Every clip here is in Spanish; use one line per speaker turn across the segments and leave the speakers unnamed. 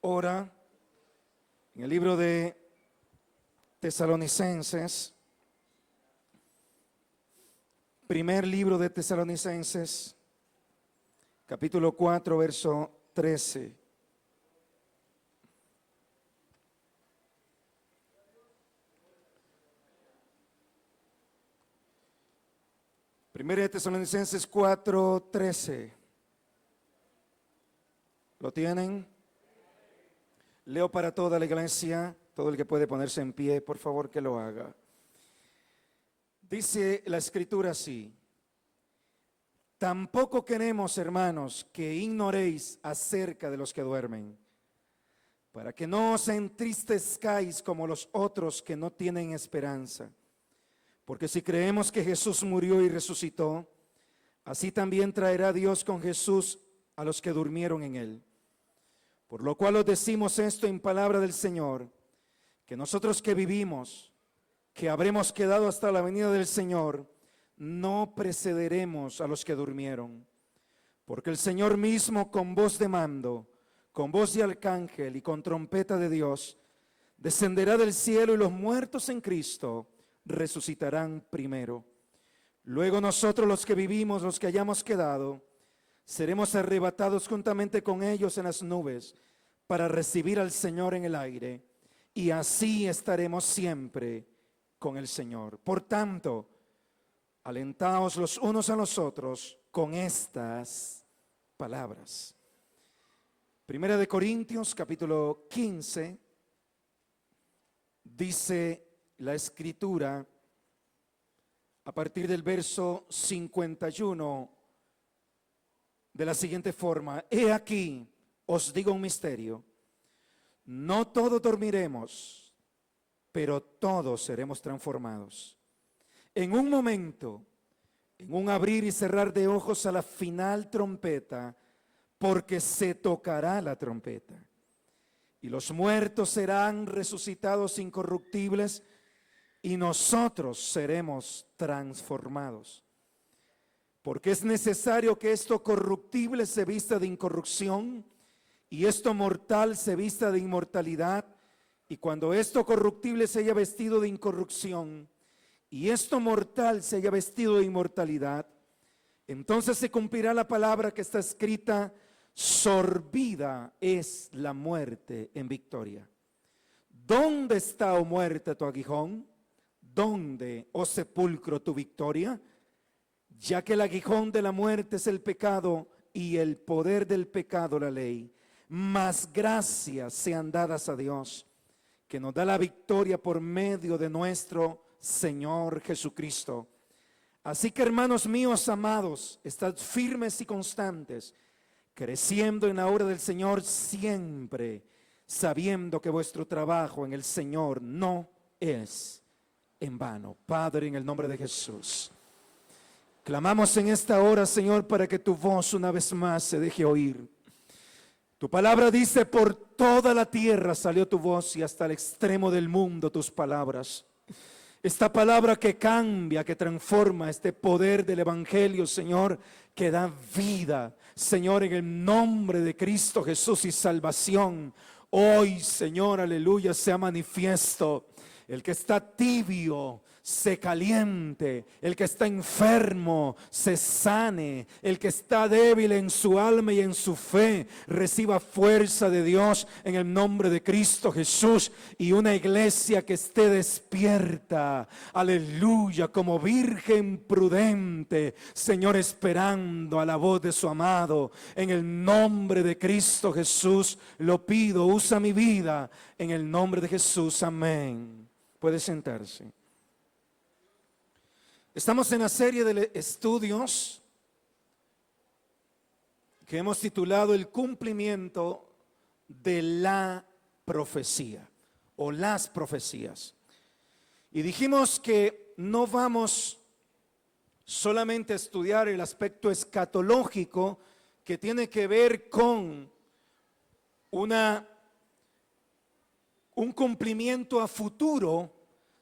hora en el libro de Tesalonicenses, primer libro de Tesalonicenses, capítulo 4, verso 13. Primera de Tesalonicenses 4, 13. ¿Lo tienen? Leo para toda la iglesia, todo el que puede ponerse en pie, por favor que lo haga. Dice la escritura así: tampoco queremos, hermanos, que ignoréis acerca de los que duermen, para que no os entristezcáis como los otros que no tienen esperanza. Porque si creemos que Jesús murió y resucitó, así también traerá Dios con Jesús a los que durmieron en él. Por lo cual os decimos esto en palabra del Señor, que nosotros que vivimos, que habremos quedado hasta la venida del Señor, no precederemos a los que durmieron. Porque el Señor mismo, con voz de mando, con voz de arcángel y con trompeta de Dios, descenderá del cielo, y los muertos en Cristo resucitarán primero. Luego nosotros, los que vivimos, los que hayamos quedado, seremos arrebatados juntamente con ellos en las nubes para recibir al Señor en el aire, y así estaremos siempre con el Señor. Por tanto, alentaos los unos a los otros con estas palabras. Primera de Corintios, capítulo 15, dice la escritura a partir del verso 51 de la siguiente forma: he aquí, os digo un misterio, no todos dormiremos, pero todos seremos transformados. En un momento, en un abrir y cerrar de ojos, a la final trompeta, porque se tocará la trompeta. Y los muertos serán resucitados incorruptibles, y nosotros seremos transformados. Porque es necesario que esto corruptible se vista de incorrupción, y esto mortal se vista de inmortalidad. Y cuando esto corruptible se haya vestido de incorrupción, y esto mortal se haya vestido de inmortalidad, entonces se cumplirá la palabra que está escrita: sorbida es la muerte en victoria. ¿Dónde está, oh muerte, tu aguijón? ¿Dónde, oh sepulcro, tu victoria? Ya que el aguijón de la muerte es el pecado, y el poder del pecado la ley. Mas gracias sean dadas a Dios, que nos da la victoria por medio de nuestro Señor Jesucristo. Así que, hermanos míos amados, estad firmes y constantes, creciendo en la obra del Señor siempre, sabiendo que vuestro trabajo en el Señor no es en vano. Padre, en el nombre de Jesús, clamamos en esta hora, Señor, para que tu voz una vez más se deje oír. Tu palabra dice: por toda la tierra salió tu voz, y hasta el extremo del mundo tus palabras. Esta palabra que cambia, que transforma, este poder del evangelio, Señor, que da vida, Señor, en el nombre de Cristo Jesús y salvación. Hoy, Señor, aleluya, sea manifiesto. El que está tibio se caliente, el que está enfermo se sane, el que está débil en su alma y en su fe reciba fuerza de Dios en el nombre de Cristo Jesús, y una iglesia que esté despierta, aleluya, como virgen prudente, Señor, esperando a la voz de su amado. En el nombre de Cristo Jesús lo pido, usa mi vida en el nombre de Jesús, amén. Puede sentarse. Estamos en la serie de estudios que hemos titulado El cumplimiento de la profecía o las profecías. Y dijimos que no vamos solamente a estudiar el aspecto escatológico que tiene que ver con un cumplimiento a futuro,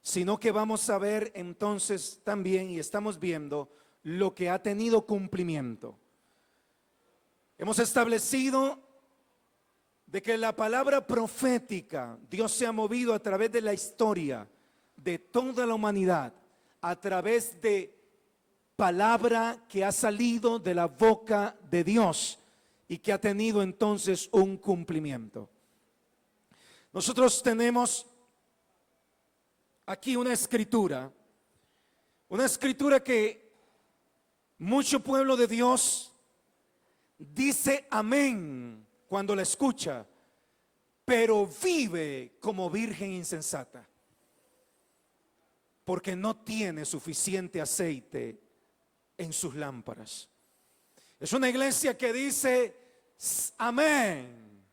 sino que vamos a ver entonces también, y estamos viendo, lo que ha tenido cumplimiento. Hemos establecido de que la palabra profética, Dios se ha movido a través de la historia de toda la humanidad, a través de palabra que ha salido de la boca de Dios y que ha tenido entonces un cumplimiento. Nosotros tenemos aquí una escritura que mucho pueblo de Dios dice amén cuando la escucha, pero vive como virgen insensata, porque no tiene suficiente aceite en sus lámparas. Es una iglesia que dice amén,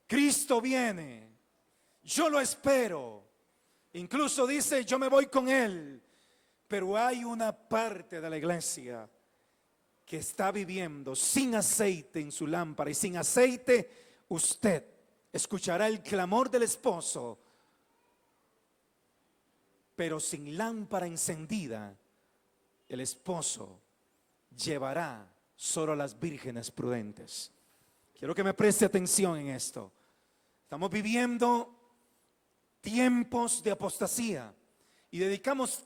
Cristo viene, yo lo espero, incluso dice yo me voy con Él, pero hay una parte de la iglesia que está viviendo sin aceite en su lámpara, y sin aceite usted escuchará el clamor del esposo, pero sin lámpara encendida el esposo llevará solo a las vírgenes prudentes. Quiero que me preste atención en esto. Estamos viviendo tiempos de apostasía y dedicamos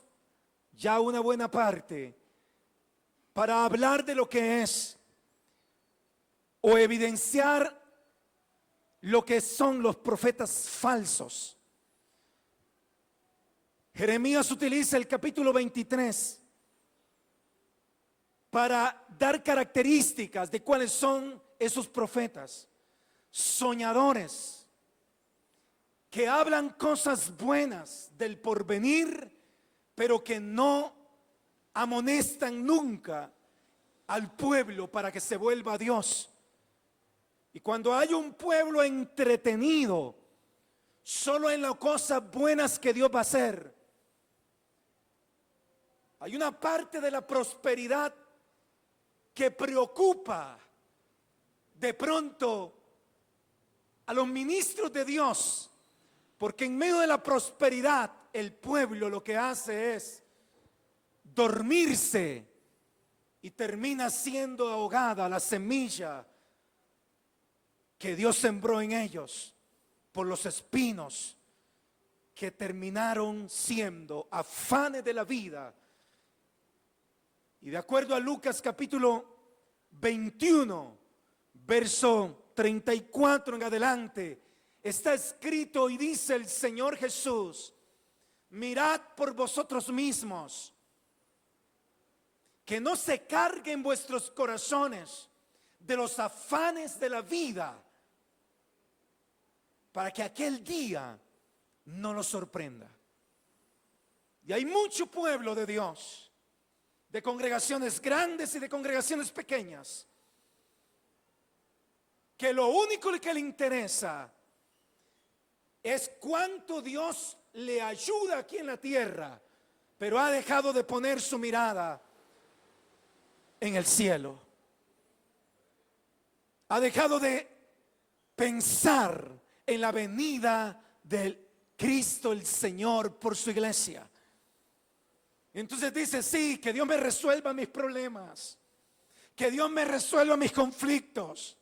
ya una buena parte para hablar de lo que es o evidenciar lo que son los profetas falsos. Jeremías utiliza el capítulo 23 para dar características de cuáles son esos profetas soñadores que hablan cosas buenas del porvenir, pero que no amonestan nunca al pueblo para que se vuelva a Dios. Y cuando hay un pueblo entretenido solo en las cosas buenas que Dios va a hacer, hay una parte de la prosperidad que preocupa de pronto a los ministros de Dios, porque en medio de la prosperidad el pueblo lo que hace es dormirse y termina siendo ahogada la semilla que Dios sembró en ellos por los espinos que terminaron siendo afanes de la vida. Y de acuerdo a Lucas capítulo 21, verso 34 en adelante, está escrito y dice el Señor Jesús: mirad por vosotros mismos, que no se carguen vuestros corazones de los afanes de la vida, para que aquel día no los sorprenda. Y hay mucho pueblo de Dios, de congregaciones grandes y de congregaciones pequeñas, que lo único que le interesa es cuánto Dios le ayuda aquí en la tierra, pero ha dejado de poner su mirada en el cielo. Ha dejado de pensar en la venida del Cristo el Señor por su iglesia. Entonces dice, sí, que Dios me resuelva mis problemas, que Dios me resuelva mis conflictos,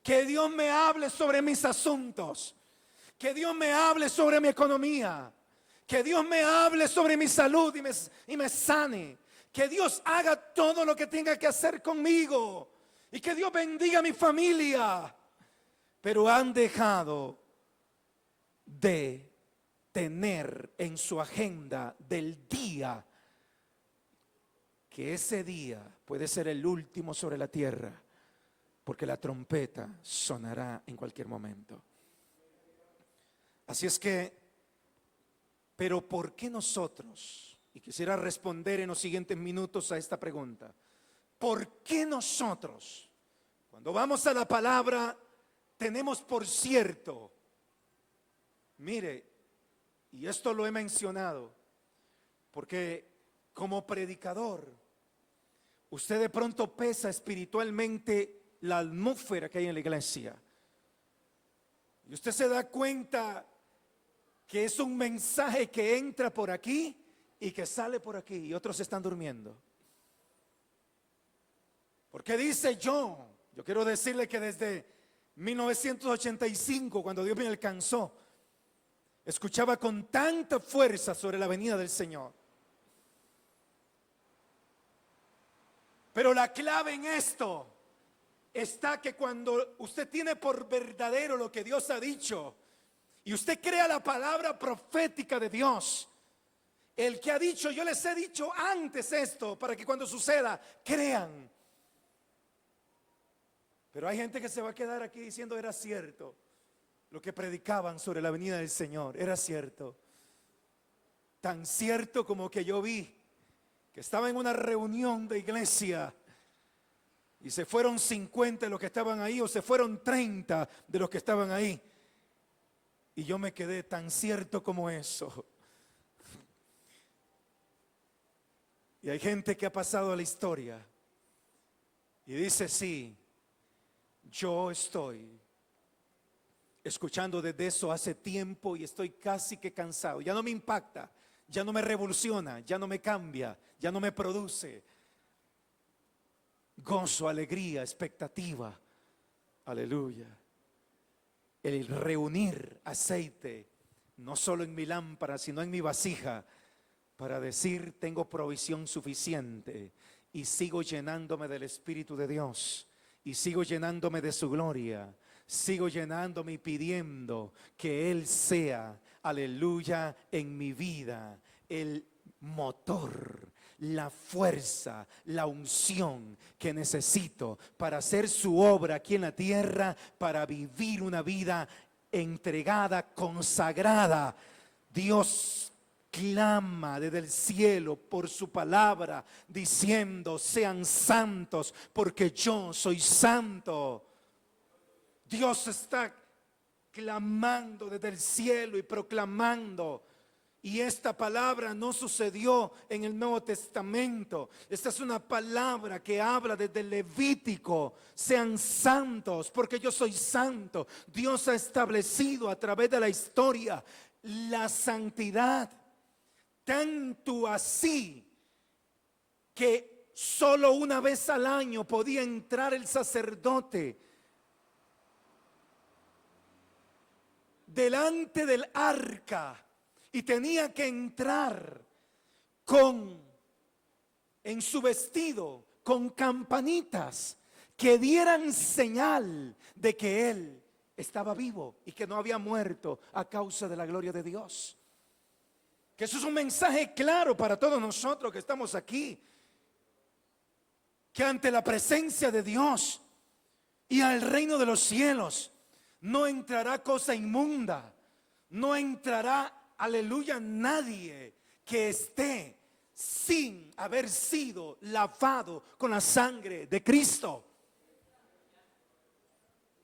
que Dios me hable sobre mis asuntos, que Dios me hable sobre mi economía, que Dios me hable sobre mi salud y me sane, que Dios haga todo lo que tenga que hacer conmigo y que Dios bendiga a mi familia. Pero han dejado de tener en su agenda del día que ese día puede ser el último sobre la tierra, porque la trompeta sonará en cualquier momento. Así es que, pero ¿por qué nosotros? Y quisiera responder en los siguientes minutos a esta pregunta. ¿Por qué nosotros, cuando vamos a la palabra, tenemos por cierto, mire, y esto lo he mencionado, porque como predicador, usted de pronto pesa espiritualmente la atmósfera que hay en la iglesia. Y usted se da cuenta que es un mensaje que entra por aquí y que sale por aquí, y otros están durmiendo. Porque dice yo quiero decirle que desde 1985, cuando Dios me alcanzó, escuchaba con tanta fuerza sobre la venida del Señor. Pero la clave en esto está que cuando usted tiene por verdadero lo que Dios ha dicho y usted crea la palabra profética de Dios, el que ha dicho, yo les he dicho antes esto para que cuando suceda crean. Pero hay gente que se va a quedar aquí diciendo era cierto. Lo que predicaban sobre la venida del Señor era cierto. Tan cierto como que yo vi que estaba en una reunión de iglesia y se fueron 50 de los que estaban ahí o se fueron 30 de los que estaban ahí. Y yo me quedé tan cierto como eso. Y hay gente que ha pasado a la historia y dice sí, yo estoy escuchando desde eso hace tiempo y estoy casi que cansado. Ya no me impacta, ya no me revoluciona, ya no me cambia, ya no me produce gozo, alegría, expectativa. Aleluya. El reunir aceite, no solo en mi lámpara, sino en mi vasija, para decir tengo provisión suficiente y sigo llenándome del Espíritu de Dios y sigo llenándome de su gloria. Sigo llenándome y pidiendo que Él sea, aleluya, en mi vida, el motor, la fuerza, la unción que necesito para hacer su obra aquí en la tierra, para vivir una vida entregada, consagrada. Dios clama desde el cielo por su palabra, diciendo, sean santos, porque yo soy santo. Dios está clamando desde el cielo y proclamando. Y esta palabra no sucedió en el Nuevo Testamento. Esta es una palabra que habla desde el Levítico. Sean santos porque yo soy santo. Dios ha establecido a través de la historia la santidad. Tanto así que solo una vez al año podía entrar el sacerdote delante del arca y tenía que entrar en su vestido con campanitas que dieran señal de que él estaba vivo y que no había muerto a causa de la gloria de Dios. Que eso es un mensaje claro para todos nosotros que estamos aquí, que ante la presencia de Dios y al reino de los cielos no entrará cosa inmunda, no entrará, aleluya, nadie que esté sin haber sido lavado con la sangre de Cristo.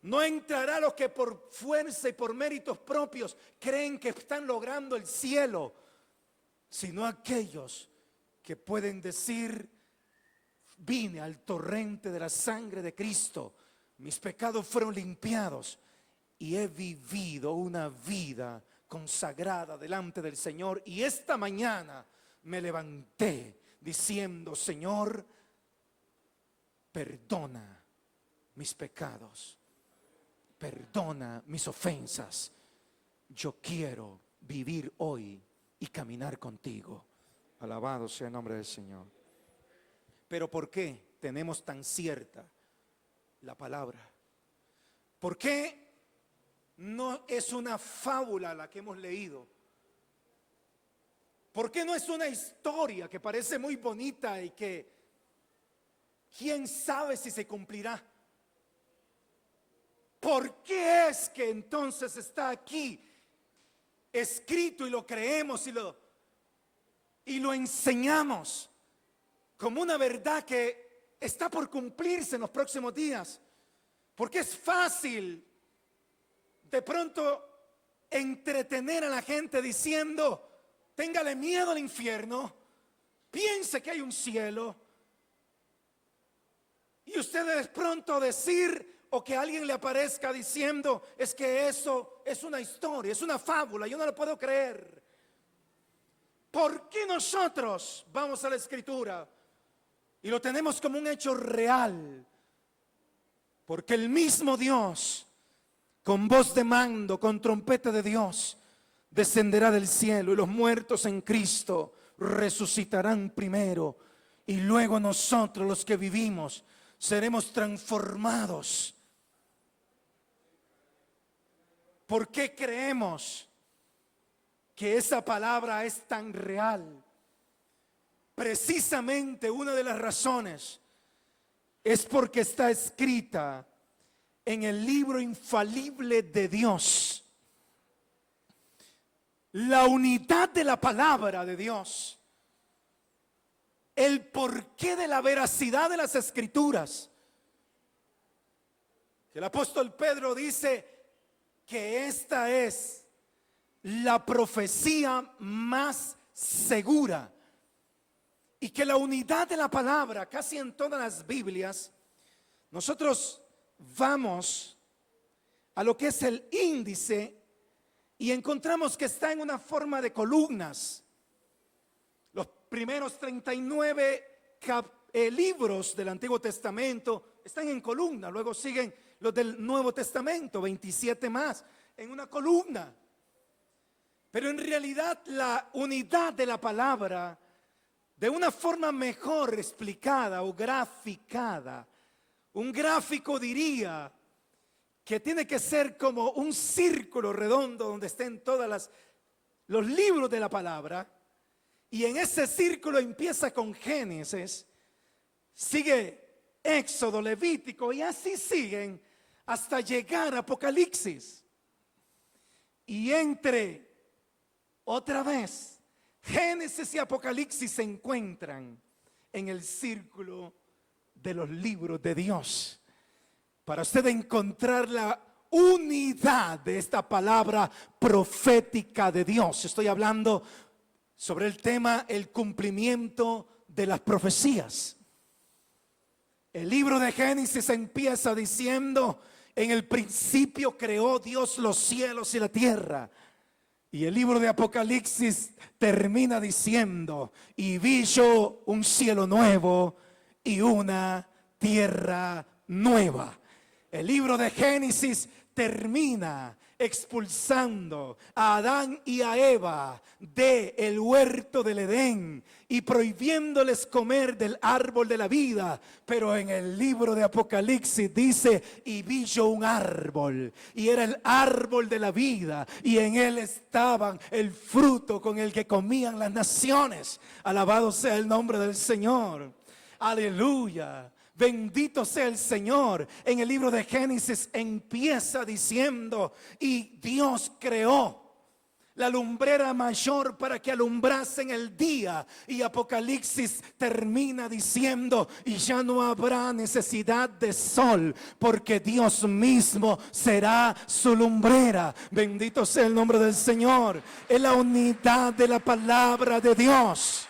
No entrará los que por fuerza y por méritos propios creen que están logrando el cielo, sino aquellos que pueden decir, vine al torrente de la sangre de Cristo, mis pecados fueron limpiados y he vivido una vida consagrada delante del Señor. Y esta mañana me levanté diciendo, Señor, perdona mis pecados, perdona mis ofensas. Yo quiero vivir hoy y caminar contigo. Alabado sea el nombre del Señor. Pero ¿por qué tenemos tan cierta la palabra? ¿Por qué no es una fábula la que hemos leído? ¿Por qué no es una historia que parece muy bonita y que quién sabe si se cumplirá? ¿Por qué es que entonces está aquí escrito y lo creemos y lo enseñamos como una verdad que está por cumplirse en los próximos días? Porque es fácil de pronto entretener a la gente diciendo, téngale miedo al infierno, piense que hay un cielo, y usted de pronto decir, o que alguien le aparezca diciendo, es que eso es una historia, es una fábula, yo no lo puedo creer. ¿Por qué nosotros vamos a la Escritura y lo tenemos como un hecho real? Porque el mismo Dios con voz de mando, con trompeta de Dios, descenderá del cielo y los muertos en Cristo resucitarán primero. Y luego nosotros, los que vivimos, seremos transformados. ¿Por qué creemos que esa palabra es tan real? Precisamente una de las razones es porque está escrita en el libro infalible de Dios. La unidad de la palabra de Dios, el porqué de la veracidad de las Escrituras. El apóstol Pedro dice que esta es la profecía más segura y que la unidad de la palabra, casi en todas las Biblias, nosotros vamos a lo que es el índice y encontramos que está en una forma de columnas. Los primeros 39 libros del Antiguo Testamento están en columna, luego siguen los del Nuevo Testamento, 27 más, en una columna. Pero en realidad la unidad de la palabra, de una forma mejor explicada o graficada, un gráfico diría que tiene que ser como un círculo redondo donde estén todos los libros de la palabra, y en ese círculo empieza con Génesis, sigue Éxodo, Levítico, y así siguen hasta llegar a Apocalipsis. Y entre otra vez Génesis y Apocalipsis se encuentran en el círculo de los libros de Dios. Para usted encontrar la unidad de esta palabra profética de Dios. Estoy hablando sobre el tema, el cumplimiento de las profecías. El libro de Génesis empieza diciendo: en el principio creó Dios los cielos y la tierra. Y el libro de Apocalipsis termina diciendo: y vi yo un cielo nuevo y una tierra nueva. El libro de Génesis termina expulsando a Adán y a Eva del huerto del Edén y prohibiéndoles comer del árbol de la vida. Pero en el libro de Apocalipsis dice: y vi yo un árbol, y era el árbol de la vida, y en él estaban el fruto con el que comían las naciones. Alabado sea el nombre del Señor. Aleluya. Bendito sea el Señor. En el libro de Génesis empieza diciendo: y Dios creó la lumbrera mayor para que alumbrase en el día. Y Apocalipsis termina diciendo: y ya no habrá necesidad de sol, porque Dios mismo será su lumbrera. Bendito sea el nombre del Señor. Es la unidad de la palabra de Dios.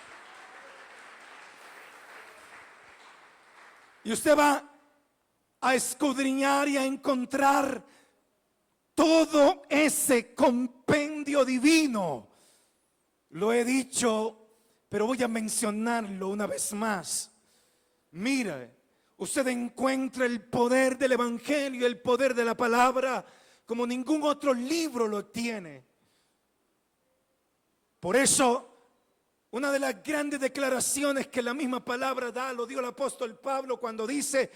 Y usted va a escudriñar y a encontrar todo ese compendio divino. Lo he dicho, pero voy a mencionarlo una vez más. Mira, usted encuentra el poder del Evangelio, el poder de la palabra, como ningún otro libro lo tiene. Por eso, una de las grandes declaraciones que la misma palabra da, lo dio el apóstol Pablo cuando dice: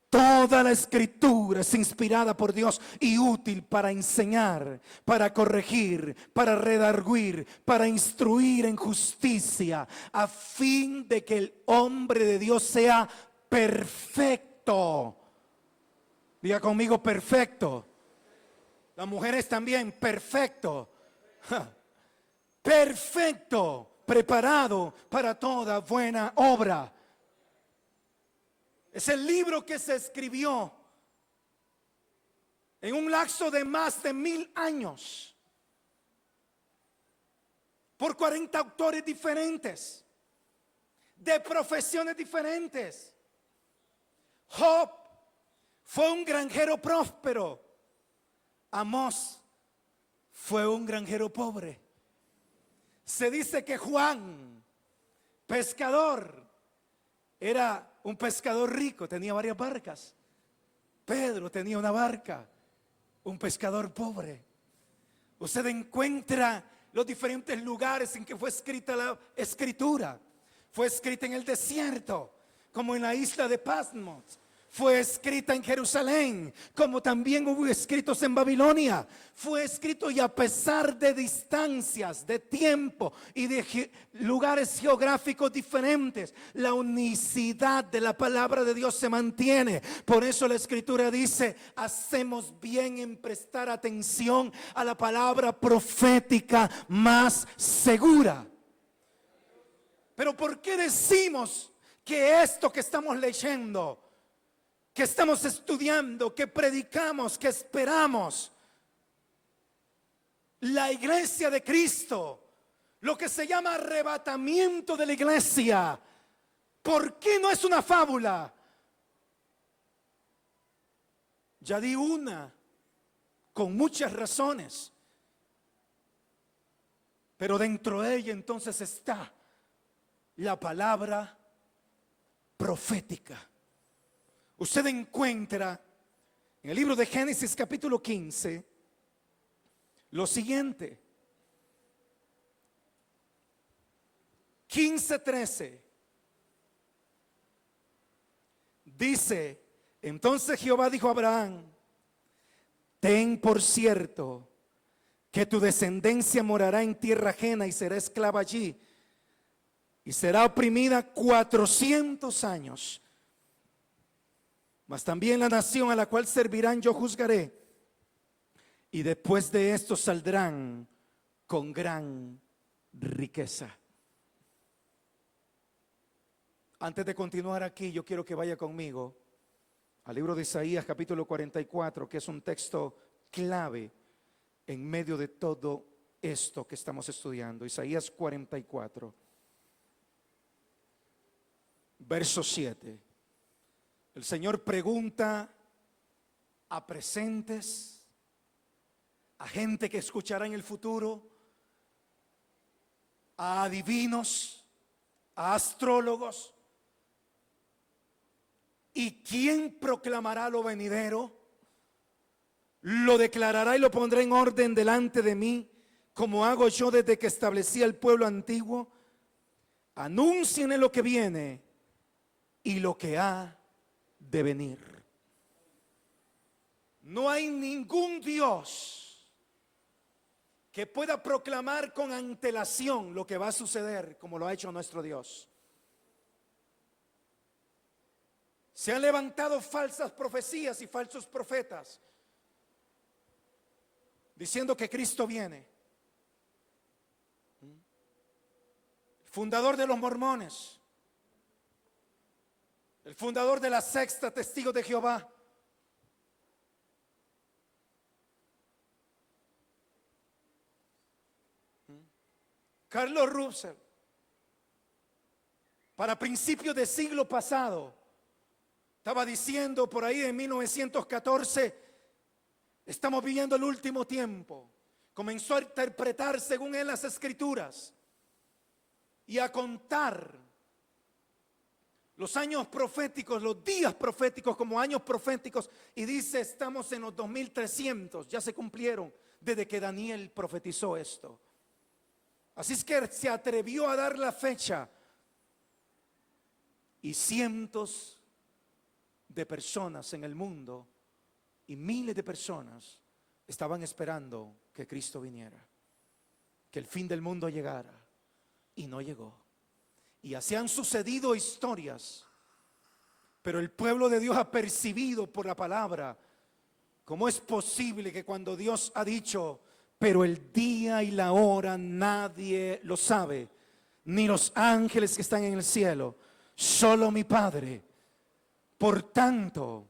toda la Escritura es inspirada por Dios y útil para enseñar, para corregir, para redarguir, para instruir en justicia, a fin de que el hombre de Dios sea perfecto. Diga conmigo: perfecto. Las mujeres también: perfecto. Perfecto, preparado para toda buena obra. Es el libro que se escribió en un lapso de más de 1000 años por 40 autores diferentes, de profesiones diferentes. Job fue un granjero próspero. Amós fue un granjero pobre. Se dice que Juan, pescador, era un pescador rico, tenía varias barcas. Pedro tenía una barca. un pescador pobre. Usted encuentra los diferentes lugares en que fue escrita la escritura. Fue escrita en el desierto, como en la isla de Patmos. Fue escrita en Jerusalén, como también hubo escritos en Babilonia. Fue escrito, y a pesar de distancias, de tiempo y de lugares geográficos diferentes, la unicidad de la palabra de Dios se mantiene. Por eso la escritura dice: hacemos bien en prestar atención a la palabra profética más segura. Pero ¿por qué decimos que esto que estamos leyendo, que estamos estudiando, que predicamos, que esperamos, la iglesia de Cristo, lo que se llama arrebatamiento de la iglesia, ¿por qué no es una fábula? Ya di una, con muchas razones, pero dentro de ella entonces está la palabra profética. Usted encuentra en el libro de Génesis capítulo 15 lo siguiente: 15:13 dice: entonces Jehová dijo a Abraham: ten por cierto que tu descendencia morará en tierra ajena y será esclava allí, y será oprimida 400 años. Mas también la nación a la cual servirán yo juzgaré, y después de esto saldrán con gran riqueza. Antes de continuar aquí, yo quiero que vaya conmigo al libro de Isaías capítulo 44, que es un texto clave en medio de todo esto que estamos estudiando. Isaías 44, verso 7. El Señor pregunta a presentes, a gente que escuchará en el futuro, a adivinos, a astrólogos: ¿y quién proclamará lo venidero? Lo declarará y lo pondrá en orden delante de mí, como hago yo desde que establecí el pueblo antiguo. Anúncienle lo que viene y lo que ha de venir. No hay ningún Dios que pueda proclamar con antelación lo que va a suceder como lo ha hecho nuestro Dios. Se han levantado falsas profecías y falsos profetas diciendo que Cristo viene. El fundador de los mormones, el fundador de la secta Testigos de Jehová, Carlos Russell, para principios del siglo pasado, estaba diciendo por ahí en 1914: estamos viviendo el último tiempo. Comenzó a interpretar según él las escrituras y a contar los años proféticos, los días proféticos como años proféticos, y dice: estamos en los 2300, ya se cumplieron desde que Daniel profetizó esto. Así es que se atrevió a dar la fecha, y cientos de personas en el mundo y miles de personas estaban esperando que Cristo viniera, que el fin del mundo llegara, y no llegó. Y así han sucedido historias, pero el pueblo de Dios ha percibido por la palabra cómo es posible que cuando Dios ha dicho: pero el día y la hora nadie lo sabe, ni los ángeles que están en el cielo, solo mi Padre. Por tanto,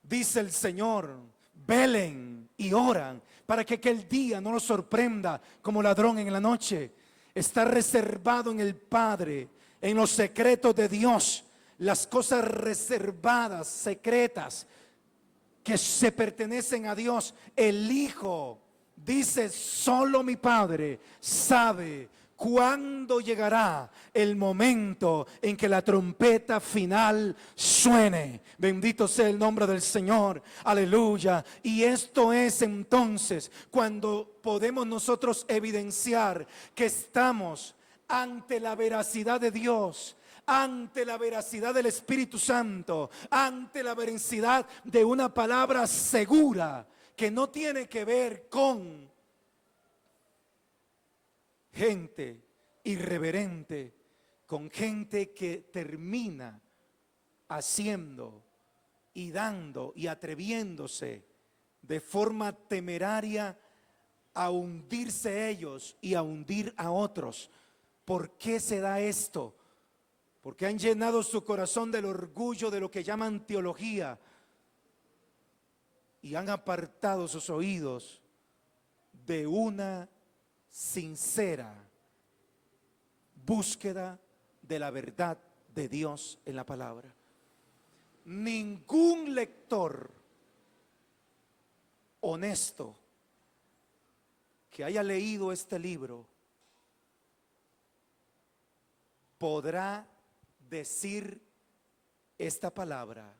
dice el Señor, velen y oran para que aquel día no los sorprenda como ladrón en la noche. Está reservado en el Padre, en los secretos de Dios, las cosas reservadas, secretas, que se pertenecen a Dios. El Hijo dice: solo mi Padre sabe ¿Cuándo llegará el momento en que la trompeta final suene? Bendito sea el nombre del Señor, aleluya. Y esto es entonces cuando podemos nosotros evidenciar que estamos ante la veracidad de Dios, ante la veracidad del Espíritu Santo, ante la veracidad de una palabra segura que no tiene que ver con gente irreverente, con gente que termina haciendo y dando y atreviéndose de forma temeraria a hundirse ellos y a hundir a otros. ¿Por qué se da esto? Porque han llenado su corazón del orgullo de lo que llaman teología y han apartado sus oídos de una sincera búsqueda de la verdad de Dios en la palabra. Ningún lector honesto que haya leído este libro podrá decir esta palabra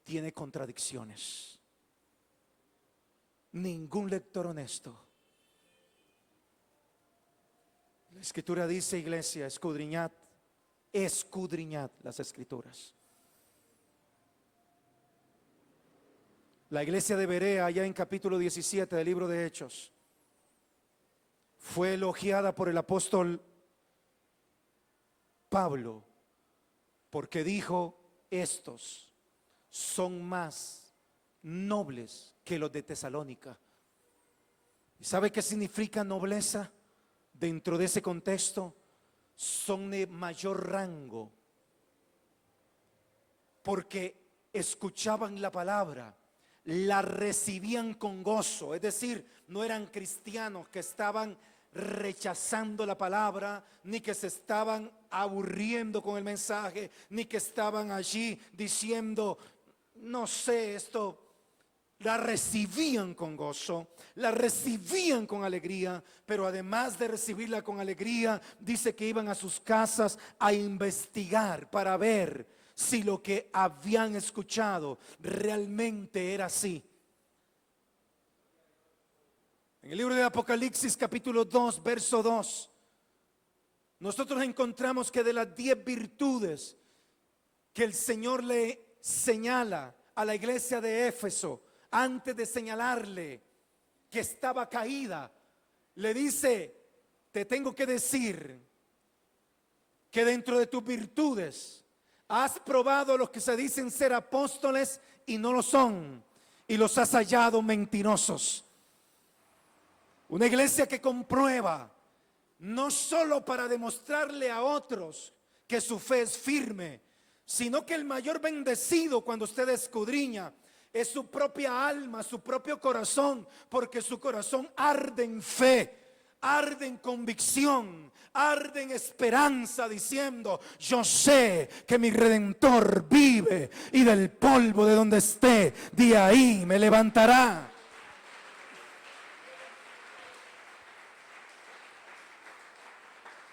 tiene contradicciones. Ningún lector honesto. La Escritura dice, iglesia, escudriñad las Escrituras. La iglesia de Berea, allá en capítulo 17 del libro de Hechos, fue elogiada por el apóstol Pablo, porque dijo, estos son más nobles que los de Tesalónica. ¿Y sabe qué significa nobleza? Dentro de ese contexto, son de mayor rango, porque escuchaban la palabra, la recibían con gozo. Es decir, no eran cristianos que estaban rechazando la palabra, ni que se estaban aburriendo con el mensaje, ni que estaban allí diciendo, no sé, esto. La recibían con gozo, la recibían con alegría, pero además de recibirla con alegría, dice que iban a sus casas a investigar para ver si lo que habían escuchado realmente era así. En el libro de Apocalipsis capítulo 2, verso 2, nosotros encontramos que de las 10 virtudes que el Señor le señala a la iglesia de Éfeso, antes de señalarle que estaba caída, le dice, te tengo que decir que dentro de tus virtudes has probado a los que se dicen ser apóstoles y no lo son, y los has hallado mentirosos. Una iglesia que comprueba, no solo para demostrarle a otros que su fe es firme, sino que el mayor bendecido cuando usted escudriña es su propia alma, su propio corazón, porque su corazón arde en fe, arde en convicción, arde en esperanza, diciendo, yo sé que mi Redentor vive y del polvo de donde esté, de ahí me levantará.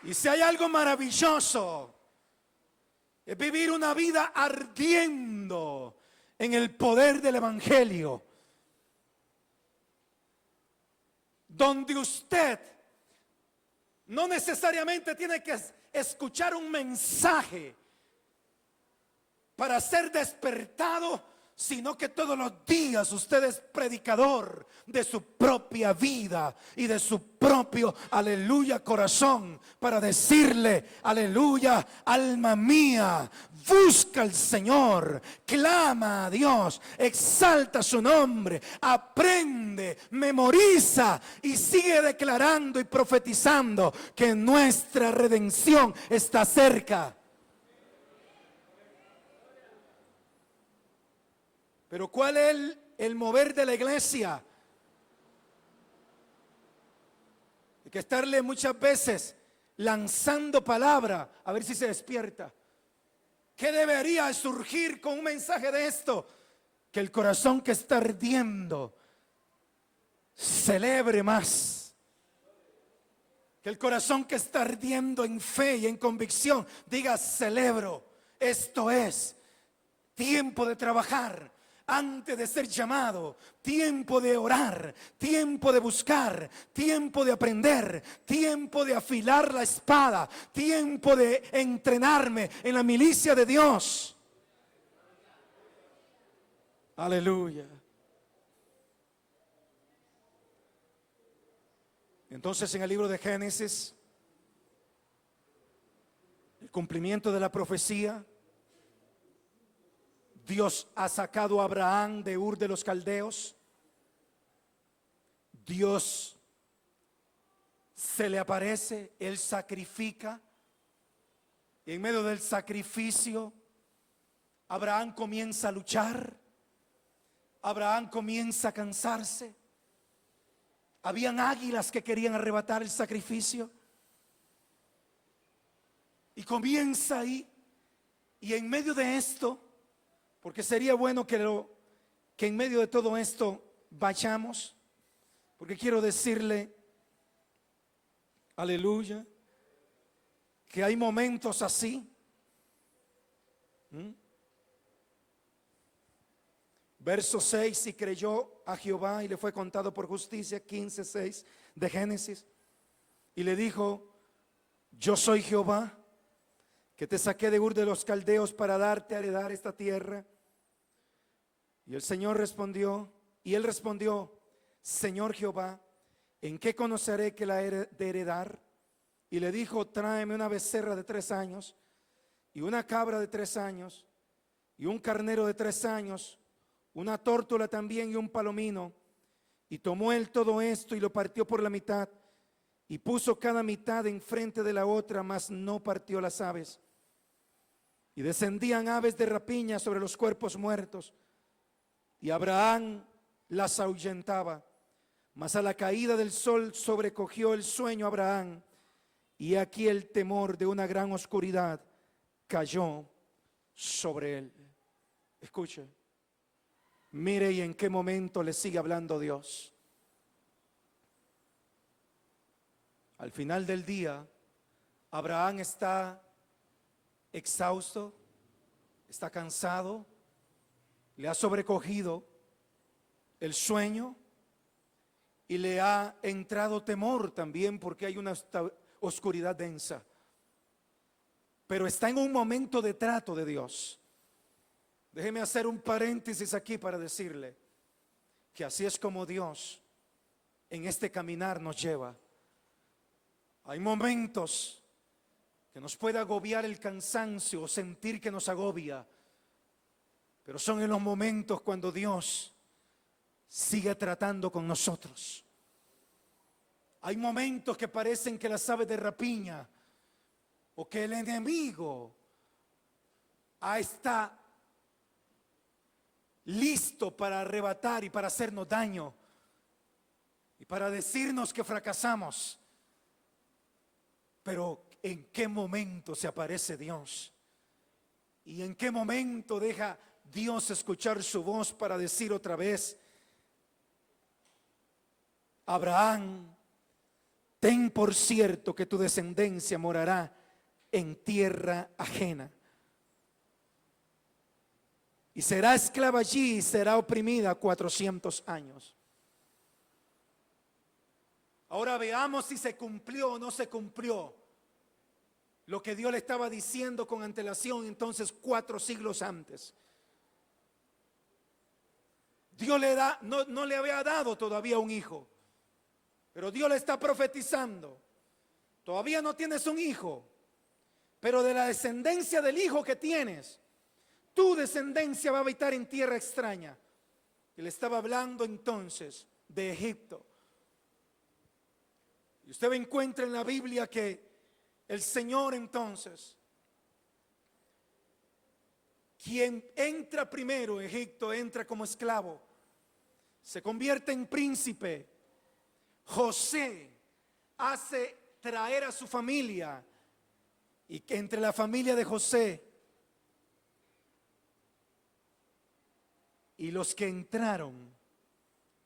Y si hay algo maravilloso, es vivir una vida ardiendo en el poder del Evangelio, donde usted no necesariamente tiene que escuchar un mensaje para ser despertado, sino que todos los días usted es predicador de su propia vida y de su propio, aleluya, corazón, para decirle, aleluya, alma mía, busca al Señor, clama a Dios, exalta su nombre, aprende, memoriza y sigue declarando y profetizando que nuestra redención está cerca. Pero ¿cuál es el mover de la iglesia? Hay que estarle muchas veces lanzando palabra a ver si se despierta. ¿Qué debería surgir con un mensaje de esto? Que el corazón que está ardiendo celebre más, Que el corazón que está ardiendo en fe y en convicción diga: celebro, esto es tiempo de trabajar antes de ser llamado, tiempo de orar, tiempo de buscar, tiempo de aprender, tiempo de afilar la espada, tiempo de entrenarme en la milicia de Dios. Aleluya. Entonces, en el libro de Génesis, el cumplimiento de la profecía, Dios ha sacado a Abraham de Ur de los Caldeos. Dios se le aparece, él sacrifica. Y en medio del sacrificio, Abraham comienza a luchar. Abraham comienza a cansarse. Habían águilas que querían arrebatar el sacrificio. Y comienza ahí. Y en medio de esto, porque sería bueno que en medio de todo esto vayamos, porque quiero decirle, aleluya, que hay momentos así. Verso 6: y creyó a Jehová y le fue contado por justicia. 15:6 de Génesis. Y le dijo: yo soy Jehová, que te saqué de Ur de los Caldeos para darte a heredar esta tierra. Y el Señor respondió, y él respondió: Señor Jehová, ¿en qué conoceré que la he de heredar? Y le dijo: tráeme una becerra de 3 años, y una cabra de 3 años, y un carnero de 3 años, una tórtola también y un palomino. Y tomó él todo esto y lo partió por la mitad, y puso cada mitad enfrente de la otra, mas no partió las aves. Y descendían aves de rapiña sobre los cuerpos muertos, y Abraham las ahuyentaba. Mas a la caída del sol sobrecogió el sueño a Abraham, y aquí el temor de una gran oscuridad cayó sobre él. Escuche, mire y en qué momento le sigue hablando Dios. Al final del día, Abraham está exhausto, está cansado, le ha sobrecogido el sueño y le ha entrado temor también, porque hay una oscuridad densa. Pero está en un momento de trato de Dios. Déjeme hacer un paréntesis aquí para decirle que así es como Dios en este caminar nos lleva. Hay momentos que nos puede agobiar el cansancio o sentir que nos agobia, pero son en los momentos cuando Dios sigue tratando con nosotros. Hay momentos que parecen que las aves de rapiña o que el enemigo está listo para arrebatar y para hacernos daño y para decirnos que fracasamos. Pero ¿en qué momento se aparece Dios? ¿Y en qué momento deja Dios escuchar su voz para decir otra vez: Abraham, ten por cierto que tu descendencia morará en tierra ajena, y será esclava allí y será oprimida 400 años? Ahora veamos si se cumplió o no se cumplió lo que Dios le estaba diciendo con antelación entonces 4 siglos antes. Dios no le había dado todavía un hijo, pero Dios le está profetizando: todavía no tienes un hijo, pero de la descendencia del hijo que tienes, tu descendencia va a habitar en tierra extraña. Y le estaba hablando entonces de Egipto. Y usted encuentra en la Biblia que el Señor entonces, quien entra primero a Egipto, entra como esclavo, se convierte en príncipe. José hace traer a su familia, y que entre la familia de José y los que entraron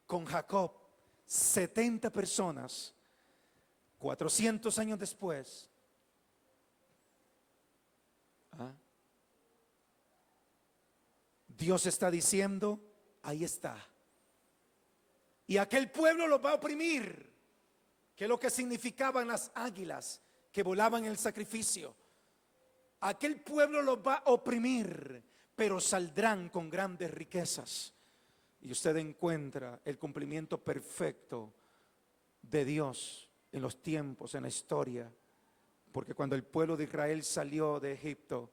con Jacob, 70 personas, 400 años después, Dios está diciendo, ahí está. Y aquel pueblo los va a oprimir, que es lo que significaban las águilas que volaban en el sacrificio. Aquel pueblo los va a oprimir, pero saldrán con grandes riquezas. Y usted encuentra el cumplimiento perfecto de Dios en los tiempos, en la historia. Porque cuando el pueblo de Israel salió de Egipto,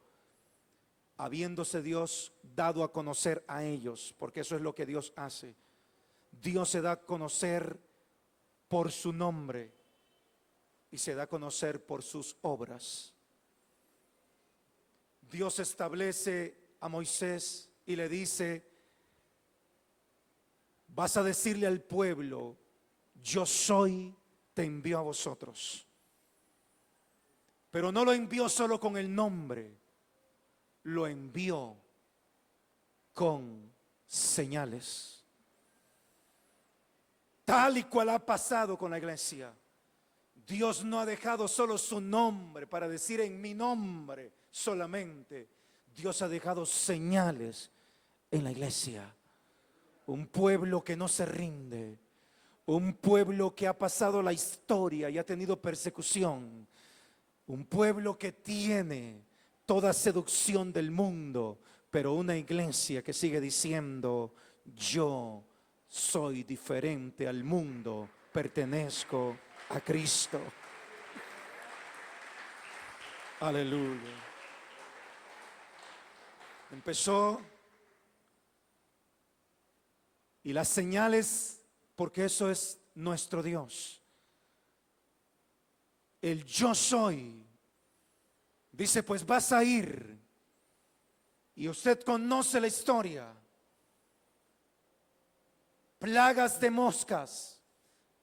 habiéndose Dios dado a conocer a ellos, porque eso es lo que Dios hace. Dios se da a conocer por su nombre y se da a conocer por sus obras. Dios establece a Moisés y le dice, vas a decirle al pueblo, yo soy, te envío a vosotros. Pero no lo envió solo con el nombre, lo envió con señales. Tal y cual ha pasado con la iglesia. Dios no ha dejado solo su nombre para decir en mi nombre solamente. Dios ha dejado señales en la iglesia. Un pueblo que no se rinde. Un pueblo que ha pasado la historia y ha tenido persecución. Un pueblo que tiene toda seducción del mundo, pero una iglesia que sigue diciendo, yo soy diferente al mundo, pertenezco a Cristo. Aleluya. Empezó y las señales, porque eso es nuestro Dios. El yo soy. Dice, pues vas a ir. Y usted conoce la historia. Plagas de moscas,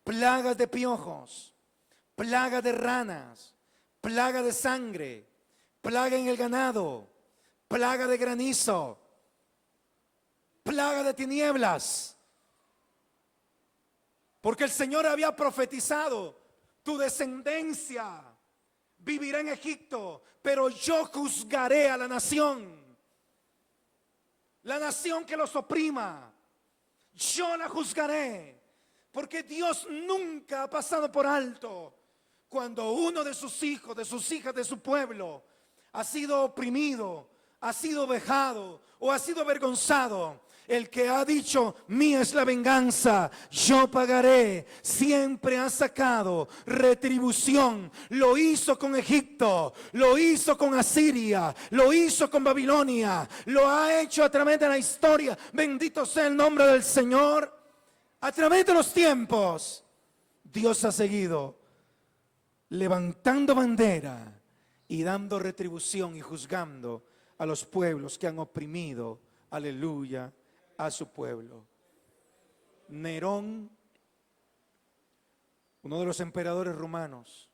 plagas de piojos, plaga de ranas, plaga de sangre, plaga en el ganado, plaga de granizo, plaga de tinieblas. Porque el Señor había profetizado, tu descendencia vivirá en Egipto, pero yo juzgaré a la nación que los oprima. Yo la juzgaré, porque Dios nunca ha pasado por alto cuando uno de sus hijos, de sus hijas, de su pueblo ha sido oprimido, ha sido vejado o ha sido avergonzado. El que ha dicho, mía es la venganza, yo pagaré, siempre ha sacado retribución. Lo hizo con Egipto, lo hizo con Asiria, lo hizo con Babilonia, lo ha hecho a través de la historia. Bendito sea el nombre del Señor. A través de los tiempos, Dios ha seguido levantando bandera y dando retribución y juzgando a los pueblos que han oprimido, aleluya, a su pueblo. Nerón, uno de los emperadores romanos,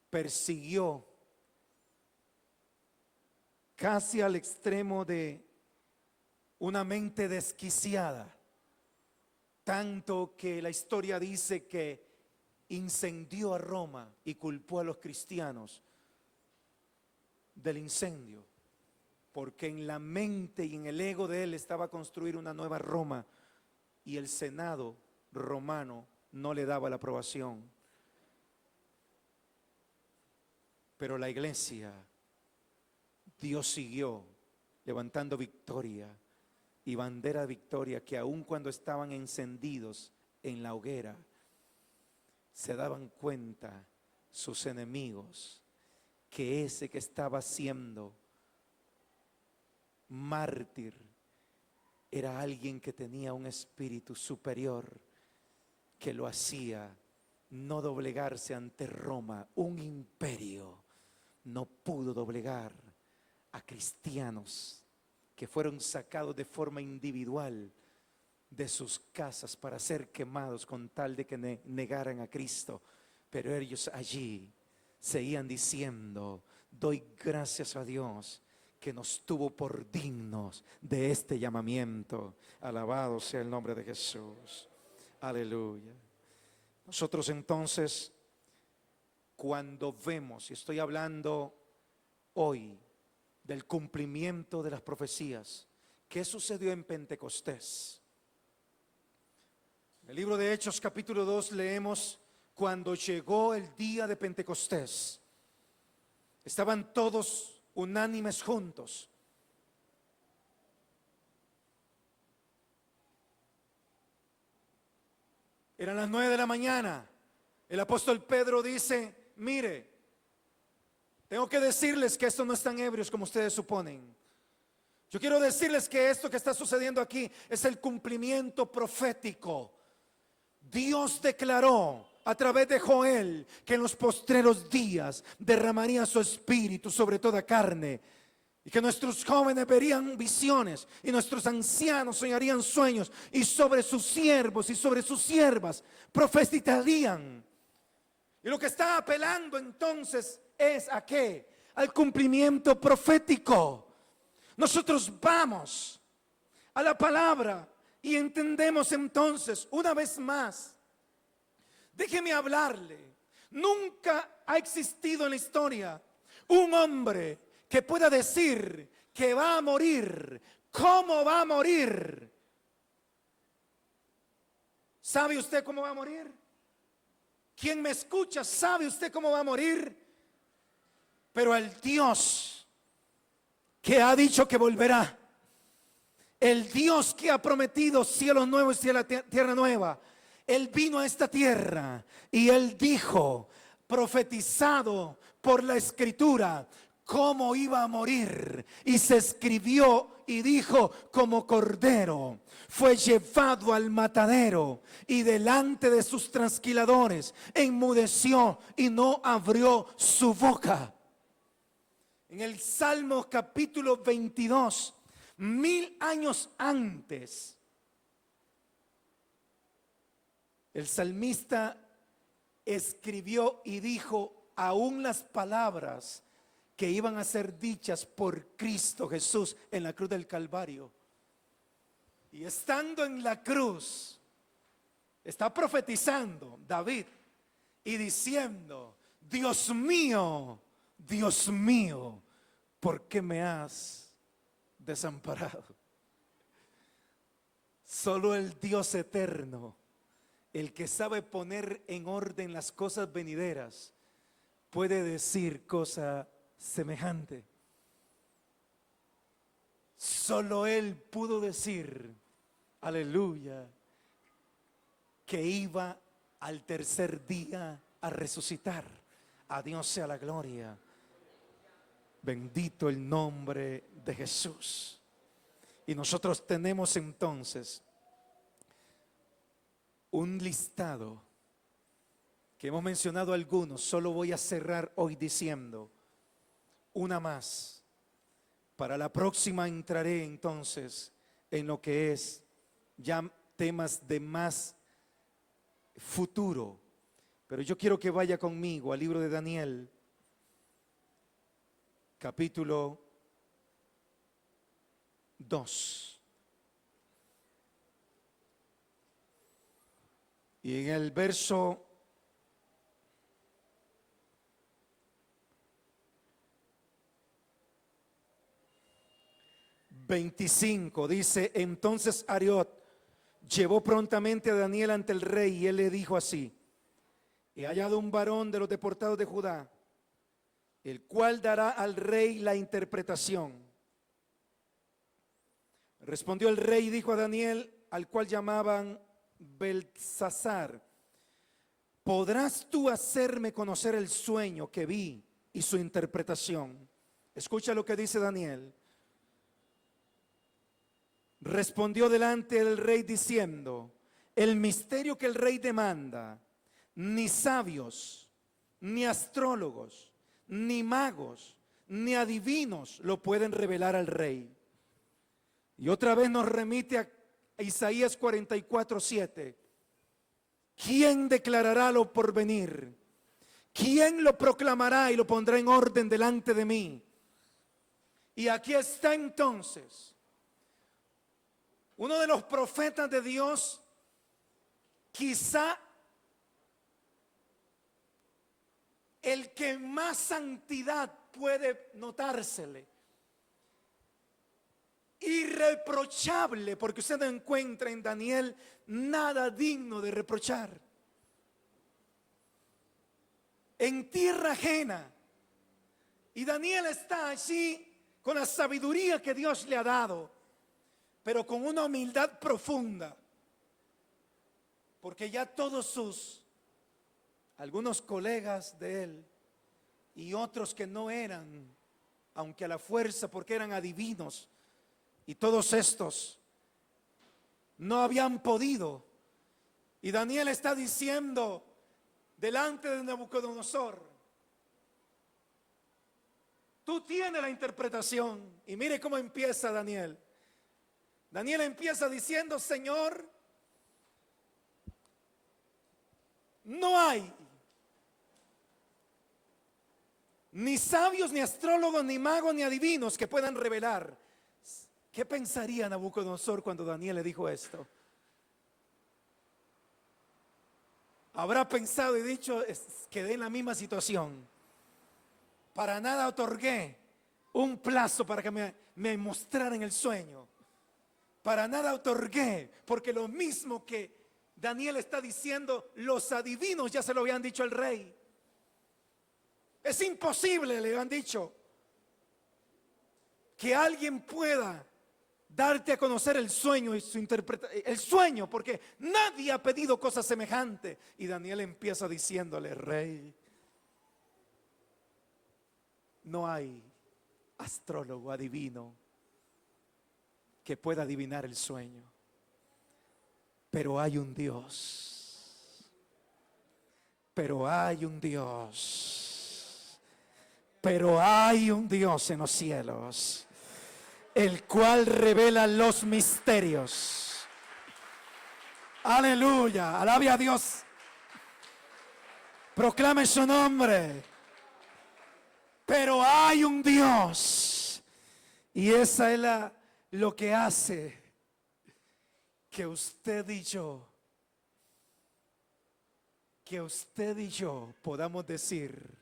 persiguió casi al extremo de una mente desquiciada, tanto que la historia dice que incendió a Roma y culpó a los cristianos del incendio, porque en la mente y en el ego de él estaba construir una nueva Roma y el Senado romano no le daba la aprobación. Pero la iglesia, Dios siguió levantando victoria y bandera de victoria, que aun cuando estaban encendidos en la hoguera, se daban cuenta sus enemigos que ese que estaba siendo mártir era alguien que tenía un espíritu superior que lo hacía no doblegarse ante Roma. Un imperio no pudo doblegar a cristianos que fueron sacados de forma individual de sus casas para ser quemados con tal de que negaran a Cristo. Pero ellos allí seguían diciendo, doy gracias a Dios que nos tuvo por dignos de este llamamiento. Alabado sea el nombre de Jesús. Aleluya. Nosotros entonces, cuando vemos, y estoy hablando hoy del cumplimiento de las profecías, ¿qué sucedió en Pentecostés? En el libro de Hechos capítulo 2 leemos: cuando llegó el día de Pentecostés, estaban todos unánimes juntos. Eran las 9 de la mañana. El apóstol Pedro dice: mire, tengo que decirles que estos no están ebrios como ustedes suponen. Yo quiero decirles que esto que está sucediendo aquí es el cumplimiento profético. Dios declaró a través de Joel que en los postreros días derramaría su espíritu sobre toda carne, y que nuestros jóvenes verían visiones y nuestros ancianos soñarían sueños, y sobre sus siervos y sobre sus siervas profetizarían. Y lo que está apelando entonces es ¿a qué? Al cumplimiento profético. Nosotros vamos a la palabra y entendemos entonces, una vez más, déjeme hablarle, nunca ha existido en la historia un hombre que pueda decir que va a morir. ¿Cómo va a morir? ¿Sabe usted cómo va a morir? ¿Quién me escucha? ¿Sabe usted cómo va a morir? Pero el Dios que ha dicho que volverá, el Dios que ha prometido cielos nuevos y tierra nueva, Él vino a esta tierra y Él dijo, profetizado por la Escritura, cómo iba a morir. Y se escribió y dijo: como cordero fue llevado al matadero, y delante de sus trasquiladores enmudeció y no abrió su boca. En el Salmo capítulo 22, 1000 años antes, el salmista escribió y dijo aún las palabras que iban a ser dichas por Cristo Jesús en la cruz del Calvario. Y estando en la cruz, está profetizando David y diciendo: Dios mío, ¿por qué me has desamparado? Solo el Dios eterno, el que sabe poner en orden las cosas venideras, puede decir cosa semejante. Solo Él pudo decir, aleluya, que iba al tercer día a resucitar. A Dios sea la gloria. Bendito el nombre de Jesús. Y nosotros tenemos entonces un listado que hemos mencionado algunos. Solo voy a cerrar hoy diciendo una más. Para la próxima entraré entonces en lo que es ya temas de más futuro. Pero yo quiero que vaya conmigo al libro de Daniel, capítulo 2. Y en el verso 25 dice: entonces Ariot llevó prontamente a Daniel ante el rey, y él le dijo así: he hallado un varón de los deportados de Judá, el cual dará al rey la interpretación. Respondió el rey y dijo a Daniel, al cual llamaban Beltsasar: ¿podrás tú hacerme conocer el sueño que vi y su interpretación? Escucha lo que dice Daniel. Respondió delante del rey diciendo: el misterio que el rey demanda, ni sabios, ni astrólogos, ni magos, ni adivinos lo pueden revelar al rey. Y otra vez nos remite a Isaías 44:7. ¿Quién declarará lo por venir? ¿Quién lo proclamará y lo pondrá en orden delante de mí? Y aquí está entonces uno de los profetas de Dios, quizá el que más santidad puede notársele. Irreprochable, porque usted no encuentra en Daniel nada digno de reprochar. En tierra ajena. Y Daniel está allí con la sabiduría que Dios le ha dado, pero con una humildad profunda. Porque ya todos algunos colegas de él y otros que no eran, aunque a la fuerza porque eran adivinos, y todos estos no habían podido. Y Daniel está diciendo delante de Nabucodonosor: tú tienes la interpretación. Y mire cómo empieza Daniel. Daniel empieza diciendo: Señor, no hay ni sabios, ni astrólogos, ni magos, ni adivinos que puedan revelar. ¿Qué pensaría Nabucodonosor cuando Daniel le dijo esto? Habrá pensado y dicho: quedé en la misma situación. Para nada otorgué un plazo para que me mostraran el sueño. Para nada otorgué, porque lo mismo que Daniel está diciendo, los adivinos ya se lo habían dicho al rey. Es imposible, le han dicho, que alguien pueda darte a conocer el sueño y su interpretación, el sueño, porque nadie ha pedido cosa semejante. Y Daniel empieza diciéndole: rey, no hay astrólogo, adivino que pueda adivinar el sueño, pero hay un Dios, pero hay un Dios, pero hay un Dios en los cielos, el cual revela los misterios. Aleluya, alabe a Dios, proclame su nombre. Pero hay un Dios, y esa es lo que hace que usted y yo podamos decir: